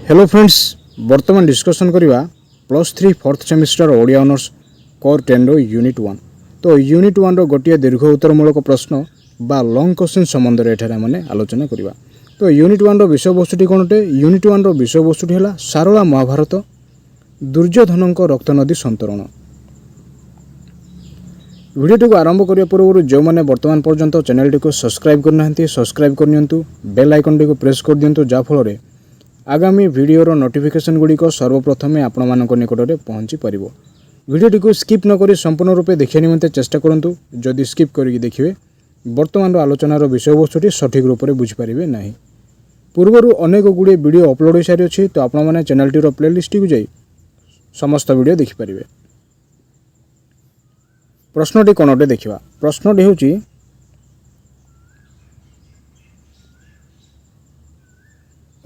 Hello friends, बर्तमान discussion करवा +3 fourth semester Odia honours core 10 रो unit 1। तो यूनिट 1 रो गोटे दीर्घ उत्तरमूलक प्रश्न बा लॉन्ग क्वेश्चन संबंध में एठारे माने आलोचना करवा। तो यूनिट 1 रो विषय वस्तुटी कोन अटे? यूनिट 1 रो विषय वस्तुटी हला सारला महाभारत दुर्योधनक रक्त नदी संतरण। वीडियो को आरंभ करने पूर्व जो मैंने वर्तमान पर्यंत चैनल को सब्सक्राइब करना सब्सक्राइब करनियंतु, बेल आइकन को प्रेस कर दियंतु, जा फल आगामी वीडियोर नोटिफिकेशन गुड़िक सर्वप्रथम आपण मान निकट में पहुँची पार। वीडियोटी को स्किप नक संपूर्ण रूपे देखा निमंते चेष्टा करूँ। जदि स्किप करके देखिए वर्तमान आलोचनार विषय वस्तुटी सठिक रूप से बुझीपारे ना। पूर्वर अनेक गुड़े वीडियो अपलोड हो सारी अच्छी, तो आपण मैंने चैनलटीर प्लेलिस्ट को जाई समस्त वीडियो देखिपारे। प्रश्नटी कौन अटे देखा। प्रश्नटी हूँ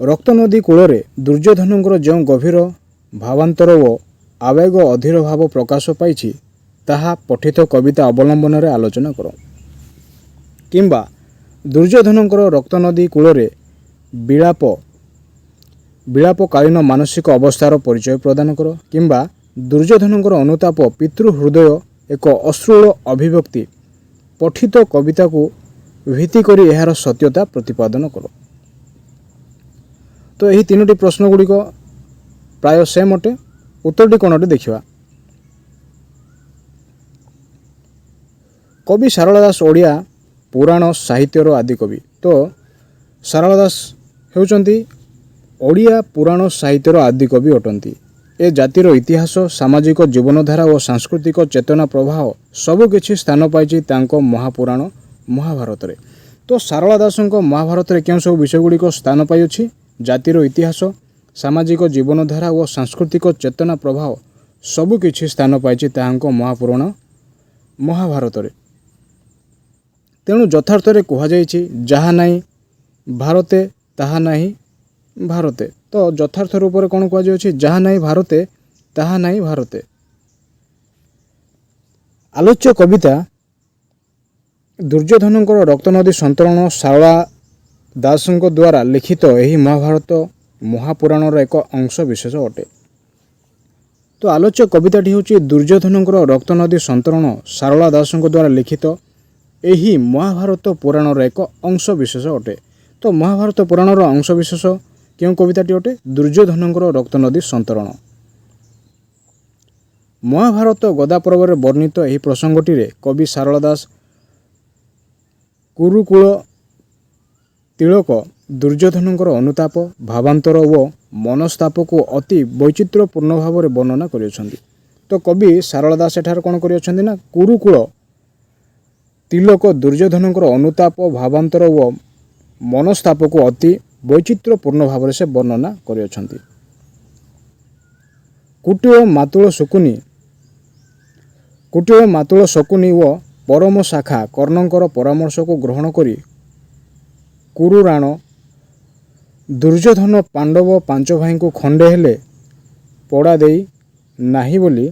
रक्त नदी कूल दुर्योधनकर जो गभीर भावांतर व आवेग अधीर भाव प्रकाश पाई ताहा पठित कविता अवलंबन रे आलोचना कर। किंबा दुर्योधनकर रक्त नदी कूल विलापकालीन मानसिक अवस्थार परिचय प्रदान कर। किंबा दुर्योधनकर अनुताप पितृहृदय एक अश्रुल अभिव्यक्ति पठित कविता को भित्ति करी एहार सत्यता प्रतिपादन कर। तो यही तीनोटी प्रश्न गुड़िक प्राय सेम अटे। उत्तरटी कौन अटे देखा। कवि सारला दास ओडिया पुराण साहित्यर आदि कवि। तो सारला दास हेउचंती ओडिया पुराण साहित्यर आदि कवि अटंती। ए जातिर इतिहास, सामाजिक जीवनधारा और सांस्कृतिक चेतना प्रभाव सबकिछि स्थान पाई तांको महापुराण महाभारत रे। तो सारला दासंको महाभारत रे केउं सब विषय गुड़िक स्थान पाई अछि? जातिर इतिहास, सामाजिक जीवनधारा और सांस्कृतिक चेतना प्रभाव सबकिछि स्थान पाई तांको महापुराण महाभारत रे। तेणु यथार्थ रे कहा जाइछि जहा नाही भारते ताहा नाही भारते। तो यथार्थ रूप में कौन कह जहा नहीं भारते ताहा नहीं भारते। आलोच्य कविता दुर्योधनकर रक्त नदी संतरण सारला दासଙ୍କ द्वारा लिखित यही महाभारत महापुराणर एक अंश विशेष अटे। तो आलोच्य कविताटी हूँ दुर्योधनकर रक्त नदी संतरण सारला दासଙ୍କ द्वारा लिखित यही महाभारत पुराणर एक अंश विशेष अटे। तो महाभारत पुराणर अंश विशेष क्यों कविताटी अटे? दुर्योधनकर रक्त नदी संतरण। महाभारत गदा पर्व में वर्णित यह प्रसंगटी कवि सारला दास कुरुकूल तिलक दुर्योधनकर अनुताप, भावांतर व मनस्ताप को अति वैचित्र्यपूर्ण भाव में वर्णना कर। तो कवि सारला दास एठार कौन कर कुरुकूल तिलक दुर्योधनकर अनुताप, भावांतर व मनस्ताप को अति वैचित्र्यपूर्ण भाव से वर्णना कर। कुटिल मातुल शकुनी व परम शाखा कर्णंकर परामर्श को ग्रहण करी कुरुराण दुर्योधन पांडव पांच भाई को खंडे हेले पड़ा देई नाही बोली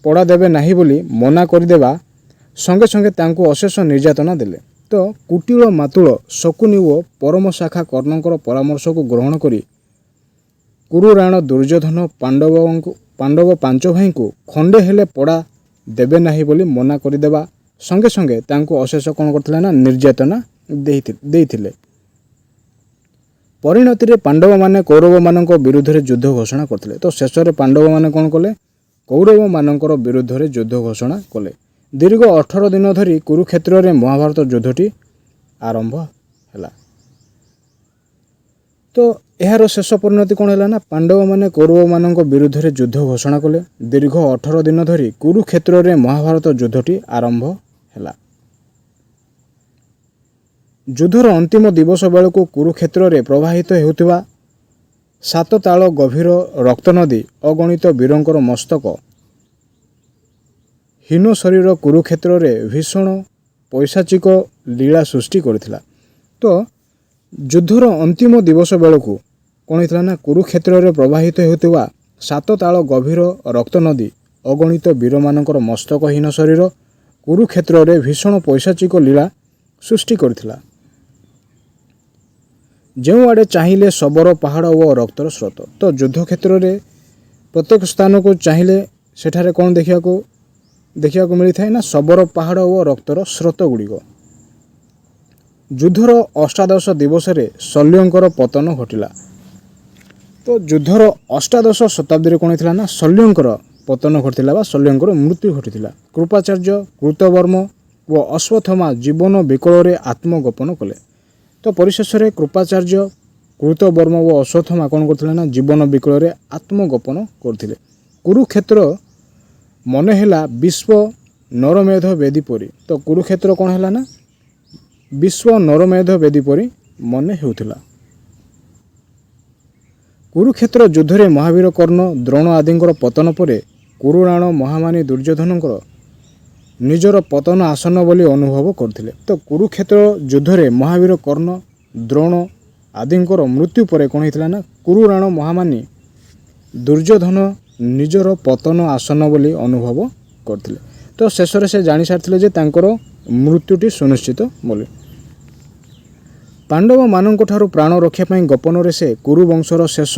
पड़ा देवे नाही बोली मना करदेवा संगे संगे तांको अशेष निर्यातना देले। तो कुटिल मातुल शकुनी व परम शाखा कर्णंकर परामर्श को ग्रहण करी कुरुराण दुर्योधन पांडव पांच भाई को खंडे हेले पड़ा देवे नाही बोली मना करदेवा संगे संगे तांको अशेष कौन करथिले ना निर्यातना देइथिले। परिणति रे पांडव माने कौरव मानक विरुद्ध रे युद्ध घोषणा करथिले। तो शेष रे पांडव माने कौन कले? कौरव मानकर विरुद्ध रे युद्ध घोषणा कले। दीर्घ 18 दिन धरी कुरुक्षेत्र रे महाभारत युद्धटी आरंभ हैला। तो यार शेष परिणति कौन है ना? पांडव माने कौरव मानक विरुद्ध रे युद्ध घोषणा कले। दीर्घ 18 दिन धरी कुरुक्षेत्र रे महाभारत युद्धटी आरंभ हैला। युद्धर अंतिम दिवस बेलू कुरुक्षेत्र रे प्रवाहित हेउथिबा 7 ताल गभीर रक्त नदी अगणित वीरंकर मस्तक हीन शरीर कुरुक्षेत्र रे भीषण पैशाचिक लीला सृष्टि करथिला। तो युद्धर अंतिम दिवस बेलू कौन होता ना कुरुक्षेत्र रे प्रवाहित हेउथिबा 7 ताल गभीर रक्त नदी अगणित वीर मानकर मस्तकहीन शरीर कुरुक्षेत्र रे भीषण पैशाचिक लीला सृष्टि करथिला। ଯେଉଁଆଡ଼େ ଚାହିଁଲେ ଶବର ପାହାଡ଼ ଓ ରକ୍ତର ସ୍ରୋତ। ତ ଯୁଦ୍ଧ କ୍ଷେତ୍ରରେ ପ୍ରତ୍ୟେକ ସ୍ଥାନକୁ ଚାହିଁଲେ ସେଠାରେ କ'ଣ ଦେଖିବାକୁ ମିଳିଥାଏ ନା ଶବର ପାହାଡ଼ ଓ ରକ୍ତର ସ୍ରୋତ ଗୁଡ଼ିକ। ଯୁଦ୍ଧର ଅଷ୍ଟାଦଶ ଦିବସରେ ଶଲ୍ୟଙ୍କର ପତନ ଘଟିଲା। ତ ଯୁଦ୍ଧର ଅଷ୍ଟାଦଶ ଶତାବ୍ଦୀରେ କ'ଣ ହେଇଥିଲା ନା ଶଲ୍ୟଙ୍କର ପତନ ଘଟିଥିଲା ବା ଶଲ୍ୟଙ୍କର ମୃତ୍ୟୁ ଘଟିଥିଲା। କୃପାଚାର୍ଯ୍ୟ, କୃତବର୍ମ ଓ ଅଶ୍ୱତ୍ଥମା ଜୀବନ ବିକଳରେ ଆତ୍ମଗୋପନ କଲେ। ତ ପରିଶେଷରେ କୃପାଚାର୍ଯ୍ୟ, କୃତବର୍ମ ଓ ଅଶ୍ୱତ୍ଥମା କ'ଣ କରୁଥିଲେ ନା ଜୀବନ ବିକଳରେ ଆତ୍ମଗୋପନ କରୁଥିଲେ। କୁରୁକ୍ଷେତ୍ର ମନେ ହେଲା ବିଶ୍ୱ ନରମେଧ ବେଦୀ ପରି। ତ କୁରୁକ୍ଷେତ୍ର କ'ଣ ହେଲା ନା ବିଶ୍ୱ ନରମେଧ ବେଦୀ ପରି ମନେ ହେଉଥିଲା। କୁରୁକ୍ଷେତ୍ର ଯୁଦ୍ଧରେ ମହାବୀର କର୍ଣ୍ଣ, ଦ୍ରୋଣ ଆଦିଙ୍କର ପତନ ପରେ କୁରୁରାଣ ମହାମାନି ଦୁର୍ଯ୍ୟୋଧନଙ୍କର ନିଜର ପତନ ଆସନ୍ନ ବୋଲି ଅନୁଭବ କରୁଥିଲେ। ତ କୁରୁକ୍ଷେତ୍ର ଯୁଦ୍ଧରେ ମହାବୀର କର୍ଣ୍ଣ, ଦ୍ରୋଣ ଆଦିଙ୍କର ମୃତ୍ୟୁ ପରେ କ'ଣ ହେଇଥିଲା ନା କୁରୁରାଣ ମହାମାନି ଦୁର୍ଯ୍ୟୋଧନ ନିଜର ପତନ ଆସନ୍ନ ବୋଲି ଅନୁଭବ କରିଥିଲେ। ତ ଶେଷରେ ସେ ଜାଣିସାରିଥିଲେ ଯେ ତାଙ୍କର ମୃତ୍ୟୁଟି ସୁନିଶ୍ଚିତ ବୋଲି। ପାଣ୍ଡବମାନଙ୍କଠାରୁ ପ୍ରାଣ ରକ୍ଷା ପାଇଁ ଗୋପନରେ ସେ କୁରୁ ବଂଶର ଶେଷ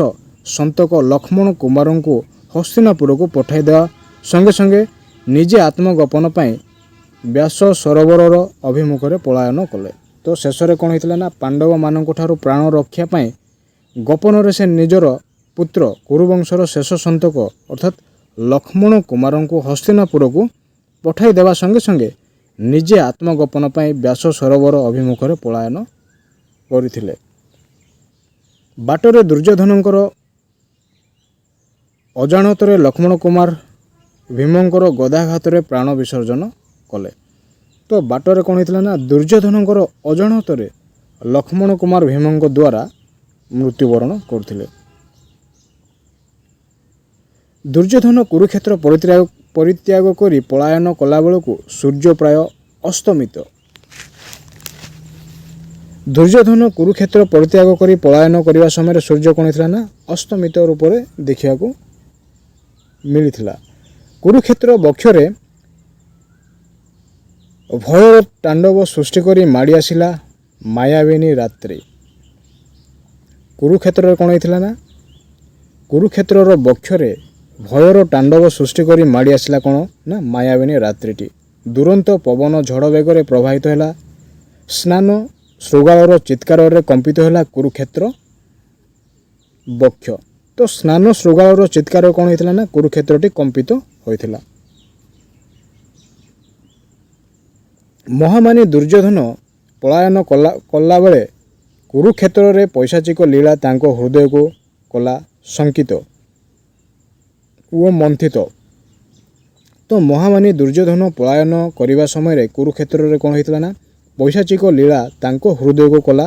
ସନ୍ତକ ଲକ୍ଷ୍ମଣ କୁମାରଙ୍କୁ ହସ୍ତିନାପୁରକୁ ପଠାଇ ଦେବା ସଙ୍ଗେ ସଙ୍ଗେ ନିଜେ ଆତ୍ମଗୋପନ ପାଇଁ ବ୍ୟାସ ସରୋବରର ଅଭିମୁଖରେ ପଳାୟନ କଲେ। ତ ଶେଷରେ କ'ଣ ହେଇଥିଲା ନା ପାଣ୍ଡବମାନଙ୍କଠାରୁ ପ୍ରାଣ ରକ୍ଷା ପାଇଁ ଗୋପନରେ ସେ ନିଜର ପୁତ୍ର କୁରୁବଂଶର ଶେଷ ସନ୍ତକ ଅର୍ଥାତ୍ ଲକ୍ଷ୍ମଣ କୁମାରଙ୍କୁ ହସ୍ତିନାପୁରକୁ ପଠାଇ ଦେବା ସଙ୍ଗେ ସଙ୍ଗେ ନିଜେ ଆତ୍ମଗୋପନ ପାଇଁ ବ୍ୟାସ ସରୋବର ଅଭିମୁଖରେ ପଳାୟନ କରିଥିଲେ। ବାଟରେ ଦୁର୍ଯ୍ୟୋଧନଙ୍କର ଅଜାଣତରେ ଲକ୍ଷ୍ମଣ କୁମାର ଭୀମଙ୍କର ଗଦାଘାତରେ ପ୍ରାଣ ବିସର୍ଜନ କଲେ। ତ ବାଟରେ କ'ଣ ହେଇଥିଲା ନା ଦୁର୍ଯ୍ୟୋଧନଙ୍କର ଅଜାଣତରେ ଲକ୍ଷ୍ମଣ କୁମାର ଭୀମଙ୍କ ଦ୍ୱାରା ମୃତ୍ୟୁବରଣ କରୁଥିଲେ। ଦୁର୍ଯ୍ୟୋଧନ କୁରୁକ୍ଷେତ୍ର ପରିତ୍ୟାଗ କରି ପଳାୟନ କଲାବେଳକୁ ସୂର୍ଯ୍ୟ ପ୍ରାୟ ଅସ୍ତମିତ। ଦୁର୍ଯ୍ୟୋଧନ କୁରୁକ୍ଷେତ୍ର ପରିତ୍ୟାଗ କରି ପଳାୟନ କରିବା ସମୟରେ ସୂର୍ଯ୍ୟ କ'ଣ ହେଇଥିଲା ନା ଅସ୍ତମିତ ରୂପରେ ଦେଖିବାକୁ ମିଳିଥିଲା। କୁରୁକ୍ଷେତ୍ର ବକ୍ଷରେ ଭୟର ତାଣ୍ଡବ ସୃଷ୍ଟି କରି ମାଡ଼ି ଆସିଲା ମାୟାବିନୀ ରାତ୍ରି। କୁରୁକ୍ଷେତ୍ରରେ କ'ଣ ହେଇଥିଲା ନା କୁରୁକ୍ଷେତ୍ରର ବକ୍ଷରେ ଭୟର ତାଣ୍ଡବ ସୃଷ୍ଟି କରି ମାଡ଼ି ଆସିଲା କ'ଣ ନା ମାୟାବିନୀ ରାତ୍ରିଟି। ଦୁରନ୍ତ ପବନ ଝଡ଼ ବେଗରେ ପ୍ରବାହିତ ହେଲା। ସ୍ନାନ ଶୃଗାଳର ଚିତ୍କାରରେ କମ୍ପିତ ହେଲା କୁରୁକ୍ଷେତ୍ର ବକ୍ଷ। ତ ସ୍ନାନ ଶୃଗାଳର ଚିତ୍କାର କ'ଣ ହେଇଥିଲା ନା କୁରୁକ୍ଷେତ୍ରଟି କମ୍ପିତ ହୋଇଥିଲା। ମହାମାନି ଦୁର୍ଯ୍ୟୋଧନ ପଳାୟନ କଲାବେଳେ କୁରୁକ୍ଷେତ୍ରରେ ପୈଶାଚିକ ଲୀଳା ତାଙ୍କ ହୃଦୟକୁ କଲା ଶଙ୍କିତ ଓ ମନ୍ଥିତ। ତ ମହାମାନି ଦୁର୍ଯ୍ୟୋଧନ ପଳାୟନ କରିବା ସମୟରେ କୁରୁକ୍ଷେତ୍ରରେ କ'ଣ ହେଇଥିଲା ନା ପୈଶାଚିକ ଲୀଳା ତାଙ୍କ ହୃଦୟକୁ କଲା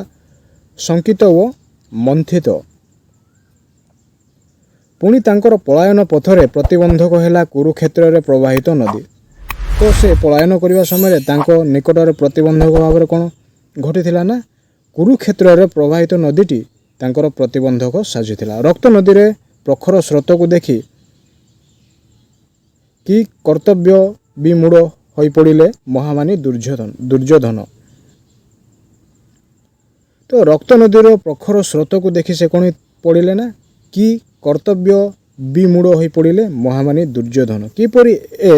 ଶଙ୍କିତ ଓ ମନ୍ଥିତ। ପୁଣି ତାଙ୍କର ପଳାୟନ ପଥରେ ପ୍ରତିବନ୍ଧକ ହେଲା କୁରୁକ୍ଷେତ୍ରରେ ପ୍ରବାହିତ ନଦୀ। ତ ସେ ପଳାୟନ କରିବା ସମୟରେ ତାଙ୍କ ନିକଟରେ ପ୍ରତିବନ୍ଧକ ଭାବରେ କ'ଣ ଘଟିଥିଲା ନା କୁରୁକ୍ଷେତ୍ରରେ ପ୍ରବାହିତ ନଦୀଟି ତାଙ୍କର ପ୍ରତିବନ୍ଧକ ସାଜିଥିଲା। ରକ୍ତ ନଦୀରେ ପ୍ରଖର ସ୍ରୋତକୁ ଦେଖି କି କର୍ତ୍ତବ୍ୟ ବିମୂଢ଼ ହୋଇପଡ଼ିଲେ ମହାମାନି ଦୁର୍ଯ୍ୟୋଧନ। ତ ରକ୍ତ ନଦୀର ପ୍ରଖର ସ୍ରୋତକୁ ଦେଖି ସେ କ'ଣ ପଡ଼ିଲେ ନା କି କର୍ତ୍ତବ୍ୟ ବିମୂଢ଼ ହୋଇପଡ଼ିଲେ ମହାମାନି ଦୁର୍ଯ୍ୟୋଧନ। କିପରି ଏ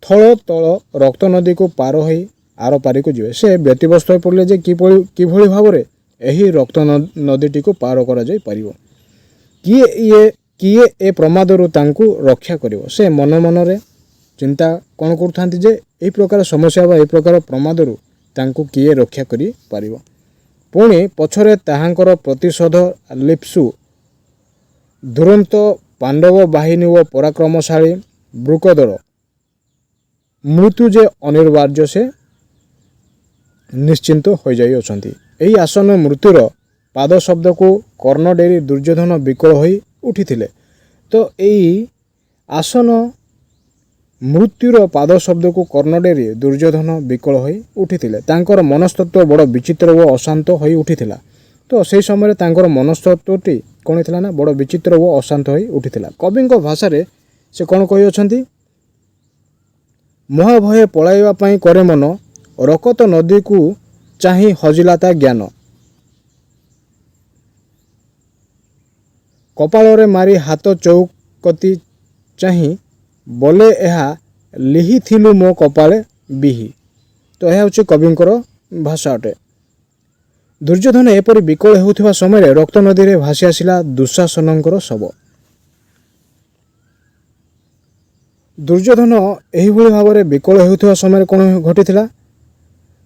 ଥଳ ତଳ ରକ୍ତ ନଦୀକୁ ପାର ହୋଇ ଆର ପାରିକୁ ଯିବେ ସେ ବ୍ୟତିବ୍ୟସ୍ତ ହୋଇପଡ଼ିଲେ ଯେ କିଭଳି ଭାବରେ ଏହି ରକ୍ତ ନଦୀଟିକୁ ପାର କରାଯାଇପାରିବ। କିଏ ଏ ପ୍ରମାଦରୁ ତାଙ୍କୁ ରକ୍ଷା କରିବ। ସେ ମନରେ ଚିନ୍ତା କ'ଣ କରୁଥାନ୍ତି ଯେ ଏହି ପ୍ରକାର ସମସ୍ୟା ବା ଏହି ପ୍ରକାର ପ୍ରମାଦରୁ ତାଙ୍କୁ କିଏ ରକ୍ଷା କରିପାରିବ। ପୁଣି ପଛରେ ତାହାଙ୍କର ପ୍ରତିଶୋଧ ଲିପ୍ସୁ ଦୁରନ୍ତ ପାଣ୍ଡବ ବାହିନୀ ଓ ପରାକ୍ରମଶାଳୀ ବୃକୋଦର ମୃତ୍ୟୁ ଯେ ଅନିବାର୍ଯ୍ୟ ସେ ନିଶ୍ଚିନ୍ତ ହୋଇଯାଇଅଛନ୍ତି। ଏହି ଆସନ୍ନ ମୃତ୍ୟୁର ପାଦ ଶବ୍ଦକୁ କର୍ଣ୍ଣ ଡେରି ଦୁର୍ଯ୍ୟୋଧନ ବିକଳ ହୋଇ ଉଠିଥିଲେ। ତ ଏହି ଆସନ୍ନ ମୃତ୍ୟୁର ପାଦ ଶବ୍ଦକୁ କର୍ଣ୍ଣ ଡେରି ଦୁର୍ଯ୍ୟୋଧନ ବିକଳ ହୋଇ ଉଠିଥିଲେ। ତାଙ୍କର ମନସ୍ତତ୍ଵ ବଡ଼ ବିଚିତ୍ର ଓ ଅଶାନ୍ତ ହୋଇ ଉଠିଥିଲା। ତ ସେହି ସମୟରେ ତାଙ୍କର ମନସ୍ତତ୍ଵଟି କ'ଣ ହେଇଥିଲା ନା ବଡ଼ ବିଚିତ୍ର ଓ ଅଶାନ୍ତ ହୋଇ ଉଠିଥିଲା। କବିଙ୍କ ଭାଷାରେ ସେ କ'ଣ କହିଅଛନ୍ତି ମହାଭୟେ ପଳାଇବା ପାଇଁ କରେ ମନ ରକତ ନଦୀକୁ ଚାହିଁ ହଜିଲା ତା ଜ୍ଞାନ। କପାଳରେ ମାରି ହାତ ଚୌକତି ଚାହିଁ ବୋଲେ ଏହା ଲିହିଥିଲୁ ମୋ କପାଳେ ବିହି। ତ ଏହା ହେଉଛି କବିଙ୍କର ଭାଷା ଅଟେ। ଦୁର୍ଯ୍ୟୋଧନ ଏପରି ବିକଳ ହେଉଥିବା ସମୟରେ ରକ୍ତ ନଦୀରେ ଭାସି ଆସିଲା ଦୁଃଶାସନଙ୍କର ଶବ। ଦୁର୍ଯ୍ୟୋଧନ ଏହିଭଳି ଭାବରେ ବିକଳ ହେଉଥିବା ସମୟରେ କ'ଣ ଘଟିଥିଲା?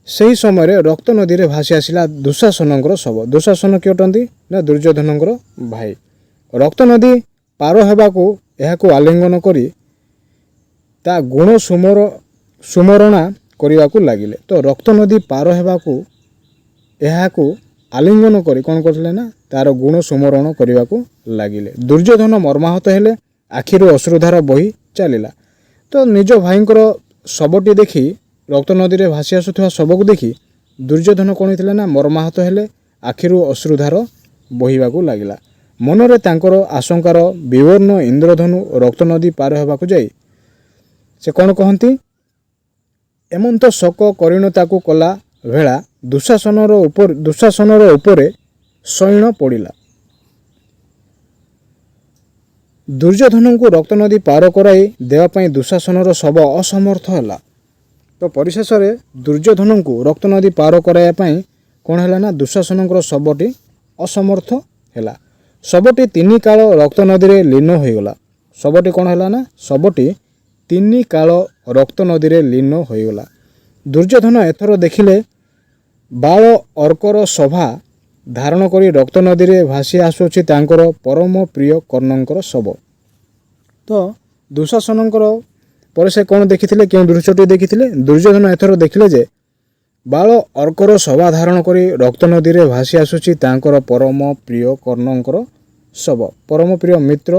ସେହି ସମୟରେ ରକ୍ତ ନଦୀରେ ଭାସି ଆସିଲା ଦୁଃଶାସନଙ୍କର ଶବ। ଦୁଃଶାସନ କିଏ ଅଟନ୍ତି? ନା ଦୁର୍ଯ୍ୟୋଧନଙ୍କର ଭାଇ। ରକ୍ତ ନଦୀ ପାର ହେବାକୁ ଏହାକୁ ଆଲିଙ୍ଗନ କରି ତା ଗୁଣ ସୁମରଣା କରିବାକୁ ଲାଗିଲେ। ତ ରକ୍ତ ନଦୀ ପାର ହେବାକୁ ଏହାକୁ ଆଲିଙ୍ଗନ କରି କ'ଣ କରିଥିଲେ ନା ତାର ଗୁଣ ସୁମରଣ କରିବାକୁ ଲାଗିଲେ। ଦୁର୍ଯ୍ୟୋଧନ ମର୍ମାହତ ହେଲେ, ଆଖିରୁ ଅଶ୍ରୁଧାର ବହି ଚାଲିଲା। ତ ନିଜ ଭାଇଙ୍କର ଶବଟି ଦେଖି, ରକ୍ତ ନଦୀରେ ଭାସି ଆସୁଥିବା ଶବକୁ ଦେଖି ଦୁର୍ଯ୍ୟୋଧନ କ'ଣ ହେଇଥିଲେ ନା ମର୍ମାହତ ହେଲେ, ଆଖିରୁ ଅଶ୍ରୁଧାର ବହିବାକୁ ଲାଗିଲା। ମନରେ ତାଙ୍କର ଆଶଙ୍କାର ବିବର୍ଣ୍ଣ ଇନ୍ଦ୍ରଧନୁ ରକ୍ତ ନଦୀ ପାର ହେବାକୁ ଯାଇ ସେ କ'ଣ କହନ୍ତି? ଏମନ୍ତ ଶୋକ କରିଣତାକୁ କଲା ଭେଳା ଦୁଃଶାସନର ଉପରେ ଶୟନ ପଡ଼ିଲା। ଦୁର୍ଯ୍ୟୋଧନଙ୍କୁ ରକ୍ତ ନଦୀ ପାର କରାଇ ଦେବା ପାଇଁ ଦୁଃଶାସନର ଶବ ଅସମର୍ଥ ହେଲା। ତ ପରିଶେଷରେ ଦୁର୍ଯ୍ୟୋଧନଙ୍କୁ ରକ୍ତ ନଦୀ ପାର କରାଇବା ପାଇଁ କ'ଣ ହେଲା ନା ଦୁଃଶାସନଙ୍କର ଶବଟି ଅସମର୍ଥ ହେଲା। ଶବଟି 3 କାଳ ରକ୍ତ ନଦୀରେ ଲୀନ ହୋଇଗଲା। ଶବଟି କ'ଣ ହେଲା ନା ଶବଟି 3 କାଳ ରକ୍ତ ନଦୀରେ ଲୀନ ହୋଇଗଲା। ଦୁର୍ଯ୍ୟୋଧନ ଏଥର ଦେଖିଲେ ବାଳ ଅର୍କର ସଭା ଧାରଣ କରି ରକ୍ତ ନଦୀରେ ଭାସି ଆସୁଅଛି ତାଙ୍କର ପରମ ପ୍ରିୟ କର୍ଣ୍ଣଙ୍କର ଶବ। ତ ଦୁଃଶାସନଙ୍କର ପରେ ସେ କ'ଣ ଦେଖିଥିଲେ? କେଉଁ ଦୃଶ୍ୟଟି ଦେଖିଥିଲେ? ଦୁର୍ଯ୍ୟୋଧନ ଏଥର ଦେଖିଲେ ଯେ ବାଳ ଅର୍କର ସଭା ଧାରଣ କରି ରକ୍ତ ନଦୀରେ ଭାସି ଆସୁଛି ତାଙ୍କର ପରମ ପ୍ରିୟ କର୍ଣ୍ଣଙ୍କର ଶବ। ପରମ ପ୍ରିୟ ମିତ୍ର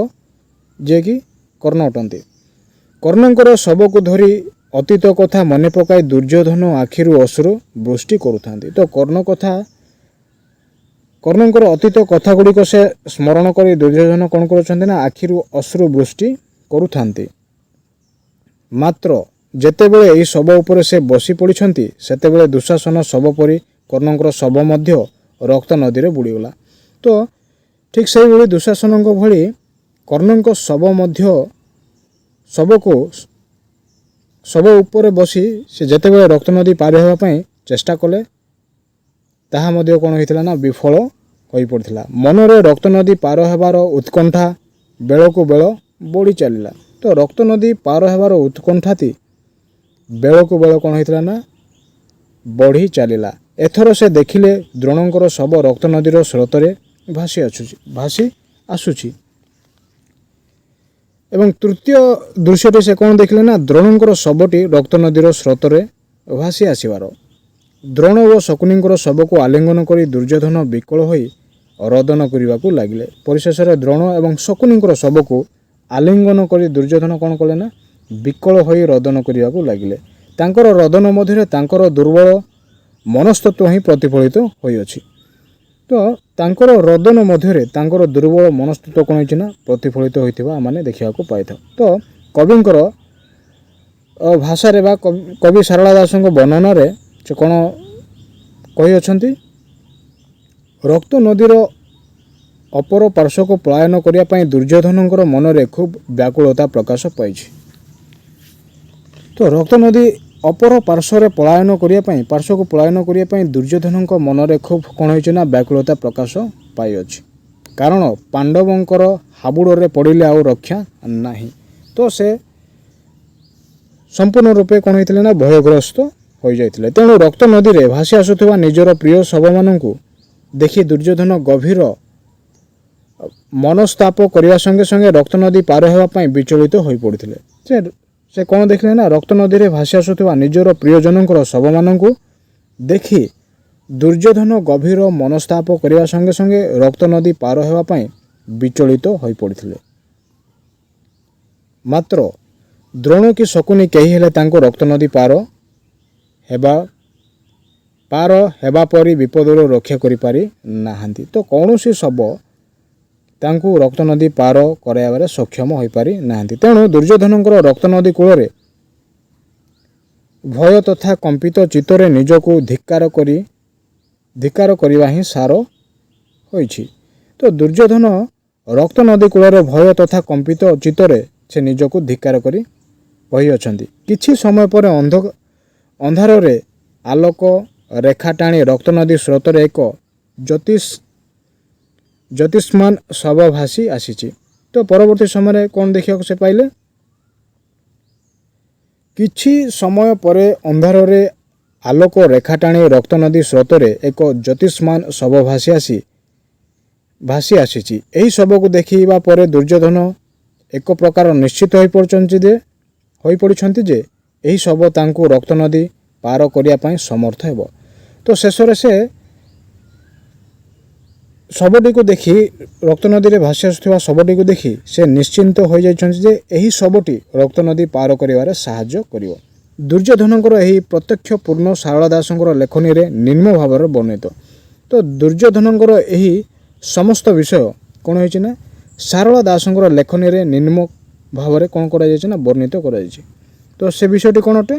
ଯିଏକି କର୍ଣ୍ଣ ଅଟନ୍ତି। କର୍ଣ୍ଣଙ୍କର ଶବକୁ ଧରି ଅତୀତ କଥା ମନେ ପକାଇ ଦୁର୍ଯ୍ୟୋଧନ ଆଖିରୁ ଅଶ୍ରୁ ବୃଷ୍ଟି କରୁଥାନ୍ତି। ତ କର୍ଣ୍ଣଙ୍କର ଅତୀତ କଥା ଗୁଡ଼ିକ ସେ ସ୍ମରଣ କରି ଦୁର୍ଯ୍ୟୋଧନ କ'ଣ କରୁଛନ୍ତି ନା ଆଖିରୁ ଅଶ୍ରୁ ବୃଷ୍ଟି କରୁଥାନ୍ତି। ମାତ୍ର ଯେତେବେଳେ ଏହି ଶବ ଉପରେ ସେ ବସି ପଡ଼ିଛନ୍ତି ସେତେବେଳେ ଦୁଃଶାସନ ଶବ ପରି କର୍ଣ୍ଣଙ୍କର ଶବ ମଧ୍ୟ ରକ୍ତ ନଦୀରେ ବୁଡ଼ିଗଲା। ତ ଠିକ୍ ସେହିଭଳି ଦୁଃଶାସନଙ୍କ ଭଳି କର୍ଣ୍ଣଙ୍କ ଶବ ଉପରେ ବସି ସେ ଯେତେବେଳେ ରକ୍ତ ନଦୀ ପାର ହେବା ପାଇଁ ଚେଷ୍ଟା କଲେ ତାହା ମଧ୍ୟ କ'ଣ ହୋଇଥିଲା ନା ବିଫଳ ହୋଇପଡ଼ିଥିଲା। ମନରେ ରକ୍ତ ନଦୀ ପାର ହେବାର ଉତ୍କଣ୍ଠା ବେଳକୁ ବେଳ ବଢ଼ି ଚାଲିଲା। ତ ରକ୍ତ ନଦୀ ପାର ହେବାର ଉତ୍କଣ୍ଠାଟି ବେଳକୁ ବେଳ କ'ଣ ହୋଇଥିଲା ନା ବଢ଼ି ଚାଲିଲା। ଏଥର ସେ ଦେଖିଲେ ଦ୍ରୋଣଙ୍କର ଶବ ରକ୍ତ ନଦୀର ସ୍ରୋତରେ ଭାସି ଆସୁଛି। ଏବଂ ତୃତୀୟ ଦୃଶ୍ୟଟି ସେ କ'ଣ ଦେଖିଲେ ନା ଦ୍ରୋଣଙ୍କର ଶବଟି ରକ୍ତ ନଦୀର ସ୍ରୋତରେ ଭାସି ଆସିବାର। ଦ୍ରୋଣ ଓ ଶକୁନିଙ୍କର ଶବକୁ ଆଲିଙ୍ଗନ କରି ଦୁର୍ଯ୍ୟୋଧନ ବିକଳ ହୋଇ ରୋଦନ କରିବାକୁ ଲାଗିଲେ। ପରିଶେଷରେ ଦ୍ରୋଣ ଏବଂ ଶକୁନିଙ୍କର ଶବକୁ ଆଲିଙ୍ଗନ କରି ଦୁର୍ଯ୍ୟୋଧନ କ'ଣ କଲେ ନା ବିକଳ ହୋଇ ରୋଦନ କରିବାକୁ ଲାଗିଲେ। ତାଙ୍କର ରୋଦନ ମଧ୍ୟରେ ତାଙ୍କର ଦୁର୍ବଳ ମନସ୍ତତ୍ଵ ହିଁ ପ୍ରତିଫଳିତ ହୋଇଅଛି। ତ ତାଙ୍କର ରୋଦନ ମଧ୍ୟରେ ତାଙ୍କର ଦୁର୍ବଳ ମନସ୍ତତ୍ଵ କ'ଣ ହେଇଛି ନା ପ୍ରତିଫଳିତ ହୋଇଥିବା ଆମେ ଦେଖିବାକୁ ପାଇଥାଉ। ତ କବିଙ୍କର ଭାଷାରେ ବା କବି ସାରଳା ଦାସଙ୍କ ବର୍ଣ୍ଣନାରେ ସେ କ'ଣ କହିଅଛନ୍ତି? ରକ୍ତ ନଦୀର ଅପର ପାର୍ଶ୍ୱକୁ ପଳାୟନ କରିବା ପାଇଁ ଦୁର୍ଯ୍ୟୋଧନଙ୍କର ମନରେ ଖୁବ୍ ବ୍ୟାକୁଳତା ପ୍ରକାଶ ପାଇଛି। ତ ରକ୍ତ ନଦୀ ଅପର ପାର୍ଶ୍ୱକୁ ପଳାୟନ କରିବା ପାଇଁ ଦୁର୍ଯ୍ୟୋଧନଙ୍କ ମନରେ ଖୁବ୍ କ'ଣ ହୋଇଛି ନା ବ୍ୟାକୁଳତା ପ୍ରକାଶ ପାଇଅଛି। କାରଣ ପାଣ୍ଡବଙ୍କର ହାବୁଡ଼ରେ ପଡ଼ିଲେ ଆଉ ରକ୍ଷା ନାହିଁ। ତ ସେ ସମ୍ପୂର୍ଣ୍ଣ ରୂପେ କ'ଣ ହୋଇଥିଲେ ନା ଭୟଗ୍ରସ୍ତ ହୋଇଯାଇଥିଲେ। ତେଣୁ ରକ୍ତ ନଦୀରେ ଭାସି ଆସୁଥିବା ନିଜର ପ୍ରିୟ ଶବମାନଙ୍କୁ ଦେଖି ଦୁର୍ଯ୍ୟୋଧନ ଗଭୀର ମନସ୍ତାପ କରିବା ସଙ୍ଗେ ସଙ୍ଗେ ରକ୍ତ ନଦୀ ପାର ହେବା ପାଇଁ ବିଚଳିତ ହୋଇପଡ଼ିଥିଲେ। ସେ କ'ଣ ଦେଖିଲେ ନା ରକ୍ତ ନଦୀରେ ଭାସି ଆସୁଥିବା ନିଜର ପ୍ରିୟଜନଙ୍କର ଶବମାନଙ୍କୁ ଦେଖି ଦୁର୍ଯ୍ୟୋଧନ ଗଭୀର ମନସ୍ତାପ କରିବା ସଙ୍ଗେ ସଙ୍ଗେ ରକ୍ତ ନଦୀ ପାର ହେବା ପାଇଁ ବିଚଳିତ ହୋଇପଡ଼ିଥିଲେ। ମାତ୍ର ଦ୍ରୋଣ କି ଶକୁନି କେହି ହେଲେ ତାଙ୍କୁ ରକ୍ତ ନଦୀ ପାର ହେବା ପରି ବିପଦରୁ ରକ୍ଷା କରିପାରି ନାହାନ୍ତି। ତ କୌଣସି ଶବ ତାଙ୍କୁ ରକ୍ତ ନଦୀ ପାର କରାଇବାରେ ସକ୍ଷମ ହୋଇପାରି ନାହାନ୍ତି। ତେଣୁ ଦୁର୍ଯ୍ୟୋଧନଙ୍କର ରକ୍ତ ନଦୀ କୂଳରେ ଭୟ ତଥା କମ୍ପିତ ଚିତ୍ତରେ ନିଜକୁ ଧିକ୍କାର କରିବା ହିଁ ସାର ହୋଇଛି। ତ ଦୁର୍ଯ୍ୟୋଧନ ରକ୍ତ ନଦୀ କୂଳର ଭୟ ତଥା କମ୍ପିତ ଚିତ୍ତରେ ସେ ନିଜକୁ ଧିକ୍କାର କରି ବହିଅଛନ୍ତି। କିଛି ସମୟ ପରେ ଅନ୍ଧାରରେ ଆଲୋକ ରେଖା ଟାଣି ରକ୍ତନଦୀ ସ୍ରୋତରେ ଏକ ଜ୍ୟୋତିଷ୍ମାନ ଶବ ଭାସି ଆସିଛି। ତ ପରବର୍ତ୍ତୀ ସମୟରେ କ'ଣ ଦେଖିବାକୁ ସେ ପାଇଲେ? କିଛି ସମୟ ପରେ ଅନ୍ଧାରରେ ଆଲୋକ ରେଖା ଟାଣି ରକ୍ତନଦୀ ସ୍ରୋତରେ ଏକ ଜ୍ୟୋତିଷ୍ମାନ ଶବ ଭାସି ଆସିଛି। ଏହି ଶବକୁ ଦେଖିବା ପରେ ଦୁର୍ଯ୍ୟୋଧନ ଏକ ପ୍ରକାର ନିଶ୍ଚିତ ହୋଇପଡ଼ିଛନ୍ତି ଯେ ଏହି ଶବ ତାଙ୍କୁ ରକ୍ତନଦୀ ପାର କରିବା ପାଇଁ ସମର୍ଥ ହେବ। ତ ଶେଷରେ ସେ ଶବଟିକୁ ଦେଖି, ରକ୍ତନଦୀରେ ଭାସି ଆସୁଥିବା ଶବଟିକୁ ଦେଖି ସେ ନିଶ୍ଚିନ୍ତ ହୋଇଯାଇଛନ୍ତି ଯେ ଏହି ଶବଟି ରକ୍ତନଦୀ ପାର କରିବାରେ ସାହାଯ୍ୟ କରିବ। ଦୁର୍ଯ୍ୟୋଧନଙ୍କର ଏହି ପ୍ରତ୍ୟକ୍ଷ ପୂର୍ଣ୍ଣ ଶାରଳା ଦାସଙ୍କର ଲେଖନୀରେ ନିମ୍ନ ଭାବରେ ବର୍ଣ୍ଣିତ। ତ ଦୁର୍ଯ୍ୟୋଧନଙ୍କର ଏହି ସମସ୍ତ ବିଷୟ କ'ଣ ହୋଇଛି ନା ଶାରଳା ଦାସଙ୍କର ଲେଖନୀରେ ନିମ୍ନ ଭାବରେ କ'ଣ କରାଯାଇଛି ନା ବର୍ଣ୍ଣିତ କରାଯାଇଛି। ତ ସେ ବିଷୟଟି କ'ଣ ଅଟେ?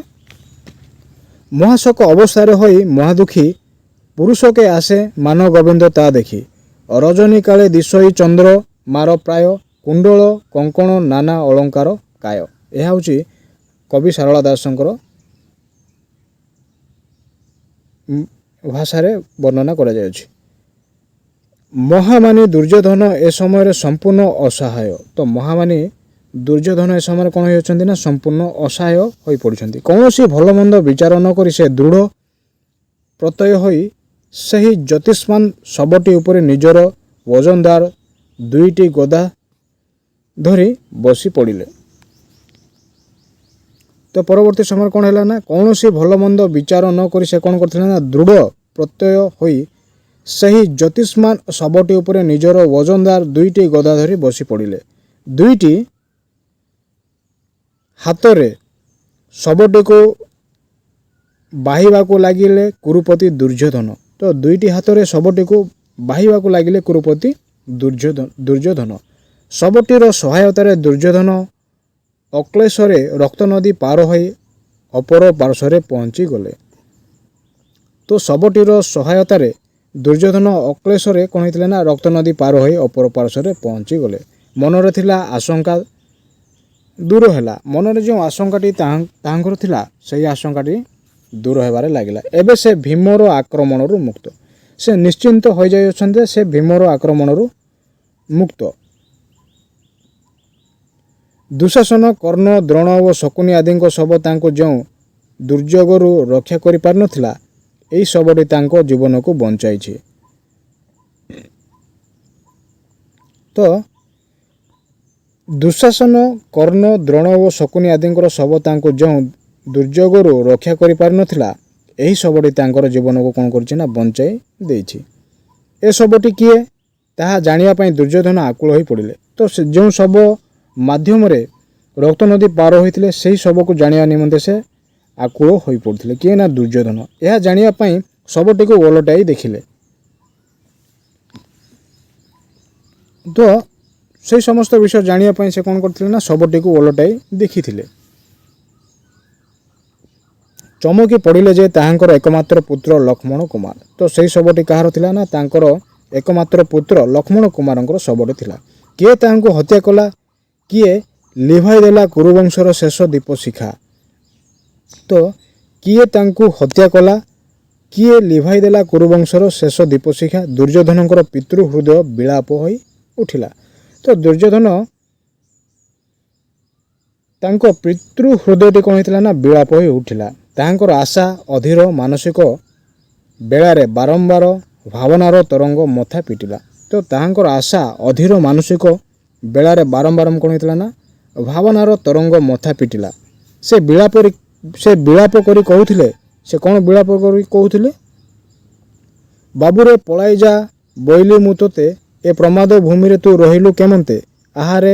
ମହାଶୋକ ଅବସ୍ଥାରେ ହୋଇ ମହାଦୁଃଖୀ ପୁରୁଷକେ ଆସେ ମାନ ଗୋବିନ୍ଦ ତା ଦେଖି, ରଜନୀ କାଳେ ଦିଶୋଇ ଚନ୍ଦ୍ର ମାର ପ୍ରାୟ, କୁଣ୍ଡଳ କଙ୍କଣ ନାନା ଅଳଙ୍କାର କାୟ। ଏହା ହେଉଛି କବି ଶାରଳା ଦାସଙ୍କର ଭାଷାରେ ବର୍ଣ୍ଣନା କରାଯାଉଛି। ମହାମାନି ଦୁର୍ଯ୍ୟୋଧନ ଏ ସମୟରେ ସମ୍ପୂର୍ଣ୍ଣ ଅସହାୟ। ତ ମହାମାନି ଦୁର୍ଯ୍ୟୋଧନ ଏ ସମୟରେ କ'ଣ ହୋଇଅଛନ୍ତି ନା ସମ୍ପୂର୍ଣ୍ଣ ଅସହାୟ ହୋଇପଡ଼ିଛନ୍ତି। କୌଣସି ଭଲ ମନ୍ଦ ବିଚାର ନ କରି ସେ ଦୃଢ଼ ପ୍ରତ୍ୟୟ ହୋଇ ସେହି ଜ୍ୟୋତିଷ୍ମାନ ଶବଟି ଉପରେ ନିଜର ଓଜନଦାର ଦୁଇଟି ଗଦା ଧରି ବସି ପଡ଼ିଲେ। ତ ପରବର୍ତ୍ତୀ ସମୟରେ କ'ଣ ହେଲା ନା କୌଣସି ଭଲ ମନ୍ଦ ବିଚାର ନ କରି ସେ କ'ଣ କରିଥିଲେ ନା ଦୃଢ଼ ପ୍ରତ୍ୟୟ ହୋଇ ସେହି ଜ୍ୟୋତିଷ୍ମାନ ଶବଟି ଉପରେ ନିଜର ଓଜନଦାର ଦୁଇଟି ଗଦା ଧରି ବସି ପଡ଼ିଲେ। ଦୁଇଟି ହାତରେ ଶବଟିକୁ ବାହିବାକୁ ଲାଗିଲେ କୁରୁପତି ଦୁର୍ଯ୍ୟୋଧନ। ତ ଦୁଇଟି ହାତରେ ଶବଟିକୁ ବାହିବାକୁ ଲାଗିଲେ କୁରୁପତି ଦୁର୍ଯ୍ୟୋଧନ। ଶବଟିର ସହାୟତାରେ ଦୁର୍ଯ୍ୟୋଧନ ଅକ୍ଳେଶରେ ରକ୍ତନଦୀ ପାର ହୋଇ ଅପର ପାର୍ଶ୍ୱରେ ପହଞ୍ଚିଗଲେ। ତ ଶବଟିର ସହାୟତାରେ ଦୁର୍ଯ୍ୟୋଧନ ଅକ୍ଳେଶରେ କ'ଣ ହେଇଥିଲେ ନା ରକ୍ତନଦୀ ପାର ହୋଇ ଅପର ପାର୍ଶ୍ୱରେ ପହଞ୍ଚିଗଲେ। ମନରେ ଥିଲା ଆଶଙ୍କା ଦୂର ହେଲା। ମନରେ ଯେଉଁ ଆଶଙ୍କାଟି ତାହାଙ୍କର ଥିଲା ସେହି ଆଶଙ୍କାଟି ଦୂର ହେବାରେ ଲାଗିଲା। ଏବେ ସେ ଭୀମର ଆକ୍ରମଣରୁ ମୁକ୍ତ। ସେ ନିଶ୍ଚିନ୍ତ ହୋଇଯାଇଅଛନ୍ତି ଯେ ସେ ଭୀମର ଆକ୍ରମଣରୁ ମୁକ୍ତ। ଦୁଶାସନ, କର୍ଣ୍ଣ, ଦ୍ରୋଣ ଓ ଶକୁନି ଆଦିଙ୍କ ଶବ ତାଙ୍କୁ ଯେଉଁ ଦୁର୍ଯୋଗରୁ ରକ୍ଷା କରିପାରିନଥିଲା, ଏହି ଶବଟି ତାଙ୍କ ଜୀବନକୁ ବଞ୍ଚାଇଛି। ତ ଦୁଶାସନ, କର୍ଣ୍ଣ, ଦ୍ରୋଣ ଓ ଶକୁନି ଆଦିଙ୍କର ଶବ ତାଙ୍କୁ ଯେଉଁ ଦୁର୍ଯୋଗରୁ ରକ୍ଷା କରିପାରିନଥିଲା, ଏହି ଶବଟି ତାଙ୍କର ଜୀବନକୁ କ'ଣ କରିଛି ନା ବଞ୍ଚାଇ ଦେଇଛି। ଏ ଶବଟି କିଏ ତାହା ଜାଣିବା ପାଇଁ ଦୁର୍ଯ୍ୟୋଧନ ଆକୁଳ ହୋଇ ପଡ଼ିଲେ। ତ ସେ ଯେଉଁ ଶବ ମାଧ୍ୟମରେ ରକ୍ତନଦୀ ପାର ହୋଇଥିଲେ ସେହି ଶବକୁ ଜାଣିବା ନିମନ୍ତେ ସେ ଆକୁଳ ହୋଇପଡ଼ିଥିଲେ। କିଏ ନା ଦୁର୍ଯ୍ୟୋଧନ। ଏହା ଜାଣିବା ପାଇଁ ଶବଟିକୁ ଓଲଟାଇ ଦେଖିଲେ। ତ ସେହି ସମସ୍ତ ବିଷୟ ଜାଣିବା ପାଇଁ ସେ କ'ଣ କରିଥିଲେ ନା ଶବଟିକୁ ଓଲଟାଇ ଦେଖିଥିଲେ। ଚମକି ପଡ଼ିଲେ ଯେ ତାହାଙ୍କର ଏକମାତ୍ର ପୁତ୍ର ଲକ୍ଷ୍ମଣ କୁମାର। ତ ସେହି ଶବଟି କାହାର ଥିଲା ନା ତାଙ୍କର ଏକମାତ୍ର ପୁତ୍ର ଲକ୍ଷ୍ମଣ କୁମାରଙ୍କର ଶବଟି ଥିଲା। କିଏ ତାହାଙ୍କୁ ହତ୍ୟା କଲା, କିଏ ଲିଭାଇ ଦେଲା କୁରୁବଂଶର ଶେଷ ଦୀପ ଶିଖା। ତ କିଏ ତାଙ୍କୁ ହତ୍ୟା କଲା, କିଏ ଲିଭାଇ ଦେଲା କୁରୁବଂଶର ଶେଷ ଦୀପ ଶିଖା? ଦୁର୍ଯ୍ୟୋଧନଙ୍କର ପିତୃ ହୃଦୟ ବିଳାପ ହୋଇ ଉଠିଲା। ତ ଦୁର୍ଯ୍ୟୋଧନ ତାଙ୍କ ପିତୃ ହୃଦୟଟି କ'ଣ ହେଇଥିଲା ନା ବିଳାପ ହୋଇ ଉଠିଲା। ତାହାଙ୍କର ଆଶା ଅଧୀର ମାନସିକ ବେଳାରେ ବାରମ୍ବାର ଭାବନାର ତରଙ୍ଗ ମଥା ପିଟିଲା। ତ ତାହାଙ୍କର ଆଶା ଅଧୀର ମାନସିକ ବେଳାରେ ବାରମ୍ବାର କ'ଣ ହେଇଥିଲା ନା ଭାବନାର ତରଙ୍ଗ ମଥା ପିଟିଲା। ସେ ବିଳାପ କରି କହୁଥିଲେ, ସେ କ'ଣ ବିଳାପ କରି କହୁଥିଲେ? ବାବୁରେ ପଳାଇ ଯା ବୋଇଲି ମୁଁ ତୋତେ, ଏ ପ୍ରମାଦ ଭୂମିରେ ତୁ ରହିଲୁ କେମନ୍ତେ? ଆହାରେ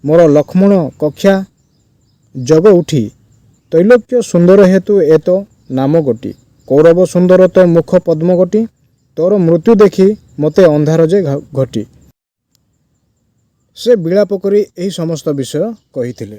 ମୋର ଲକ୍ଷ୍ମଣ କକ୍ଷା ଜଗ ଉଠି, ତୈଲୋକ୍ୟ ସୁନ୍ଦର ହେତୁ ଏ ତ ନାମ ଗୋଟି, କୌରବ ସୁନ୍ଦର ତ ମୁଖ ପଦ୍ମ ଗୋଟି, ତୋର ମୃତ୍ୟୁ ଦେଖି ମୋତେ ଅନ୍ଧାର ଯେ ଘଟି। ସେ ବିଳାପ କରି ଏହି ସମସ୍ତ ବିଷୟ କହିଥିଲେ।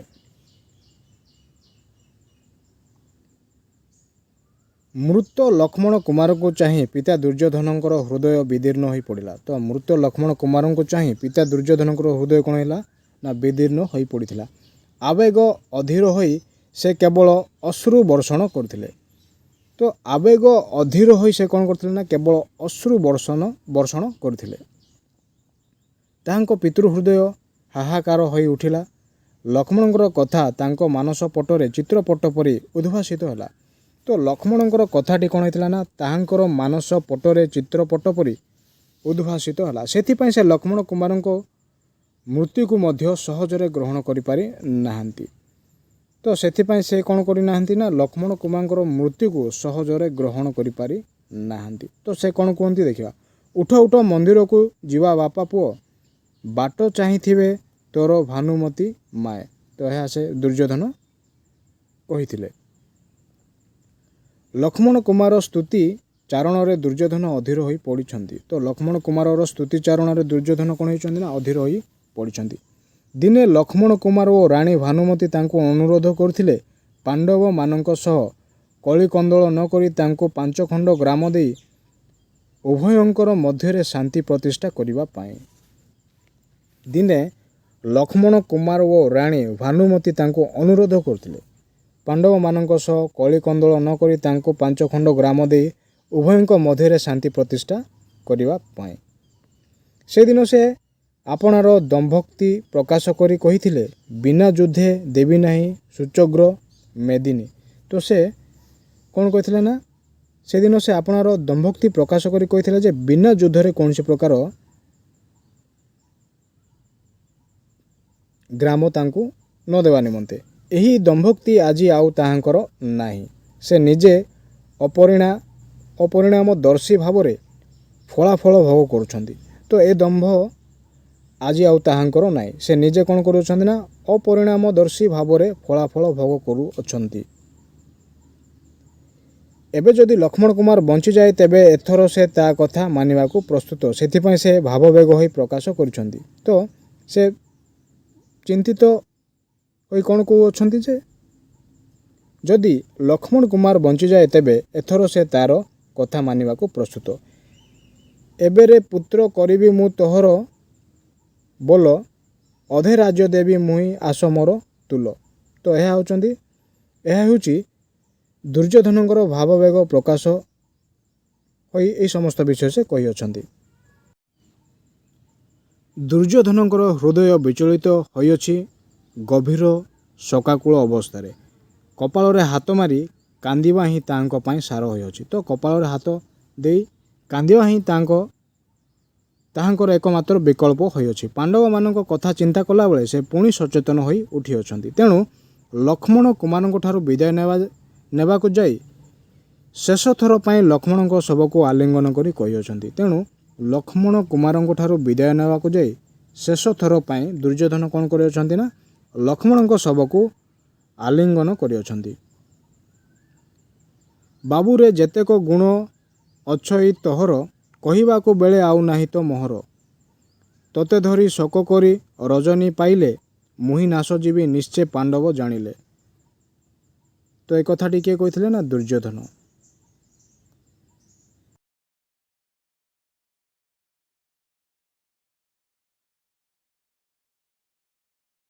ମୃତ ଲକ୍ଷ୍ମଣ କୁମାରଙ୍କୁ ଚାହିଁ ପିତା ଦୁର୍ଯ୍ୟୋଧନଙ୍କର ହୃଦୟ ବିଦୀର୍ଣ୍ଣ ହୋଇ ପଡ଼ିଲା। ତ ମୃତ ଲକ୍ଷ୍ମଣ କୁମାରଙ୍କୁ ଚାହିଁ ପିତା ଦୁର୍ଯ୍ୟୋଧନଙ୍କର ହୃଦୟ କ'ଣ ହେଲା ନା ବିଦୀର୍ଣ୍ଣ ହୋଇ ପଡ଼ିଥିଲା। ଆବେଗ ଅଧୀର ହୋଇ ସେ କେବଳ ଅଶ୍ରୁ ବର୍ଷଣ କରିଥିଲେ। ତ ଆବେଗ ଅଧୀର ହୋଇ ସେ କ'ଣ କରିଥିଲେ ନା କେବଳ ଅଶ୍ରୁ ବର୍ଷଣ କରିଥିଲେ। ତାହାଙ୍କ ପିତୃ ହୃଦୟ ହାହାକାର ହୋଇ ଉଠିଲା। ଲକ୍ଷ୍ମଣଙ୍କର କଥା ତାଙ୍କ ମାନସ ପଟରେ ଚିତ୍ରପଟ ପରି ଉଦ୍ଭାସିତ ହେଲା। ତ ଲକ୍ଷ୍ମଣଙ୍କର କଥାଟି କ'ଣ ହେଇଥିଲା ନା ତାହାଙ୍କର ମାନସ ପଟରେ ଚିତ୍ରପଟ ପରି ଉଦ୍ଭାସିତ ହେଲା। ସେଥିପାଇଁ ସେ ଲକ୍ଷ୍ମଣ କୁମାରଙ୍କ ମୃତ୍ୟୁକୁ ମଧ୍ୟ ସହଜରେ ଗ୍ରହଣ କରିପାରି ନାହାନ୍ତି। ତ ସେଥିପାଇଁ ସେ କ'ଣ କରିନାହାନ୍ତି ନା ଲକ୍ଷ୍ମଣ କୁମାରଙ୍କର ମୃତ୍ୟୁକୁ ସହଜରେ ଗ୍ରହଣ କରିପାରି ନାହାନ୍ତି। ତ ସେ କ'ଣ କୁହନ୍ତି ଦେଖିବା। ଉଠ ଉଠ ମନ୍ଦିରକୁ ଯିବା ବାପା ପୁଅ, ବାଟ ଚାହିଁଥିବେ ତୋର ଭାନୁମତୀ ମାଏ। ତ ଏହା ସେ ଦୁର୍ଯ୍ୟୋଧନ କହିଥିଲେ। ଲକ୍ଷ୍ମଣ କୁମାର ସ୍ତୁତି ଚାରଣରେ ଦୁର୍ଯ୍ୟୋଧନ ଅଧୀର ହୋଇ ପଡ଼ିଛନ୍ତି। ତ ଲକ୍ଷ୍ମଣ କୁମାରର ସ୍ତୁତି ଚାରଣରେ ଦୁର୍ଯ୍ୟୋଧନ କ'ଣ ହୋଇଛନ୍ତି ନା ଅଧୀର ହୋଇ ପଡ଼ିଛନ୍ତି। ଦିନେ ଲକ୍ଷ୍ମଣ କୁମାର ଓ ରାଣୀ ଭାନୁମତୀ ତାଙ୍କୁ ଅନୁରୋଧ କରିଥିଲେ ପାଣ୍ଡବମାନଙ୍କ ସହ କଳି କନ୍ଦଳ ନ କରି ତାଙ୍କୁ 5 ଖଣ୍ଡ ଗ୍ରାମ ଦେଇ ଉଭୟଙ୍କର ମଧ୍ୟରେ ଶାନ୍ତି ପ୍ରତିଷ୍ଠା କରିବା ପାଇଁ। ଦିନେ ଲକ୍ଷ୍ମଣ କୁମାର ଓ ରାଣୀ ଭାନୁମତୀ ତାଙ୍କୁ ଅନୁରୋଧ କରିଥିଲେ ପାଣ୍ଡବମାନଙ୍କ ସହ କଳି କନ୍ଦଳ ନ କରି ତାଙ୍କୁ 5 ଖଣ୍ଡ ଗ୍ରାମ ଦେଇ ଉଭୟଙ୍କ ମଧ୍ୟରେ ଶାନ୍ତି ପ୍ରତିଷ୍ଠା କରିବା ପାଇଁ। ସେଦିନ ସେ ଆପଣାର ଦମ୍ଭୋକ୍ତି ପ୍ରକାଶ କରି କହିଥିଲେ ବିନା ଯୁଦ୍ଧେ ଦେବି ନାହିଁ ସୁଚଗ୍ର ମେଦିନୀ। ତ ସେ କ'ଣ କହିଥିଲେ ନା ସେଦିନ ସେ ଆପଣାର ଦମ୍ଭୋକ୍ତି ପ୍ରକାଶ କରି କହିଥିଲେ ଯେ ବିନା ଯୁଦ୍ଧରେ କୌଣସି ପ୍ରକାର ଗ୍ରାମ ତାଙ୍କୁ ନ ଦେବା ନିମନ୍ତେ। ଏହି ଦମ୍ଭୋକ୍ତି ଆଜି ଆଉ ତାହାଙ୍କର ନାହିଁ। ସେ ନିଜେ ଅପରିଣାମଦର୍ଶୀ ଭାବରେ ଫଳାଫଳ ଭୋଗ କରୁଛନ୍ତି। ତ ଏ ଦମ୍ଭ ଆଜି ଆଉ ତାହାଙ୍କର ନାହିଁ। ସେ ନିଜେ କ'ଣ କରୁଛନ୍ତି ନା ଅପରିଣାମଦର୍ଶୀ ଭାବରେ ଫଳାଫଳ ଭୋଗ କରୁଅଛନ୍ତି। ଏବେ ଯଦି ଲକ୍ଷ୍ମଣ କୁମାର ବଞ୍ଚିଯାଏ ତେବେ ଏଥର ସେ ତା କଥା ମାନିବାକୁ ପ୍ରସ୍ତୁତ। ସେଥିପାଇଁ ସେ ଭାବବେଗ ହୋଇ ପ୍ରକାଶ କରିଛନ୍ତି। ତ ସେ ଚିନ୍ତିତ ହୋଇ କ'ଣ କହୁଅଛନ୍ତି ଯେ ଯଦି ଲକ୍ଷ୍ମଣ କୁମାର ବଞ୍ଚିଯାଏ ତେବେ ଏଥର ସେ ତାର କଥା ମାନିବାକୁ ପ୍ରସ୍ତୁତ। ଏବେରେ ପୁତ୍ର କରିବି ମୁଁ ତୋହର ବୋଲ, ଅଧେ ରାଜ୍ୟ ଦେବି ମୁହିଁ ଆସ ମୋର ତୁଲ। ତ ଏହା ହେଉଛି ଦୁର୍ଯ୍ୟୋଧନଙ୍କର ଭାବବେଗ ପ୍ରକାଶ ହୋଇ ଏହି ସମସ୍ତ ବିଷୟ ସେ କହିଅଛନ୍ତି। ଦୁର୍ଯ୍ୟୋଧନଙ୍କର ହୃଦୟ ବିଚଳିତ ହୋଇଅଛି ଗଭୀର ଶୋକାକୁଳ ଅବସ୍ଥାରେ। କପାଳରେ ହାତ ମାରି କାନ୍ଦିବା ହିଁ ତାଙ୍କ ପାଇଁ ସାର ହୋଇଅଛି। ତ କପାଳରେ ହାତ ଦେଇ କାନ୍ଦିବା ହିଁ ତାହାଙ୍କର એકમાତ୍ର ବିକଳ୍ପ ହୋଇଅଛି। ପାଣ୍ଡବମାନଙ୍କ କଥା ଚିନ୍ତା କଲାବେଳେ ସେ ପୁଣି ସଚେତନ ହୋଇ ଉଠିଅଛନ୍ତି। ତେଣୁ ଲକ୍ଷ୍ମଣ କୁମାରଙ୍କ ଠାରୁ ବିଦାୟ ନେବାକୁ ଯାଇ ଶେଷ ଥର ପାଇଁ ଲକ୍ଷ୍ମଣଙ୍କ ଶବକୁ ଆଲିଙ୍ଗନ କରି କହିଅଛନ୍ତି। ତେଣୁ ଲକ୍ଷ୍ମଣ କୁମାରଙ୍କ ଠାରୁ ବିଦାୟ ନେବାକୁ ଯାଇ ଶେଷ ଥର ପାଇଁ ଦୁର୍ଯ୍ୟୋଧନ କ'ଣ କରିଅଛନ୍ତି ନା ଲକ୍ଷ୍ମଣଙ୍କ ଶବକୁ ଆଲିଙ୍ଗନ କରିଅଛନ୍ତି। ବାବୁରେ ଯେତେକ ଗୁଣ ଅଛଇ ତୋହର, କହିବାକୁ ବେଳେ ଆଉ ନାହିଁ ତ ମୋହର। ତୋତେ ଧରି ଶୋକ କରି ରଜନୀ ପାଇଲେ, ମୁହିଁ ନାଶ ଯିବି ନିଶ୍ଚେ ପାଣ୍ଡବ ଜାଣିଲେ। ତ ଏ କଥାଟି କିଏ କହିଥିଲେ ନା ଦୁର୍ଯ୍ୟୋଧନ।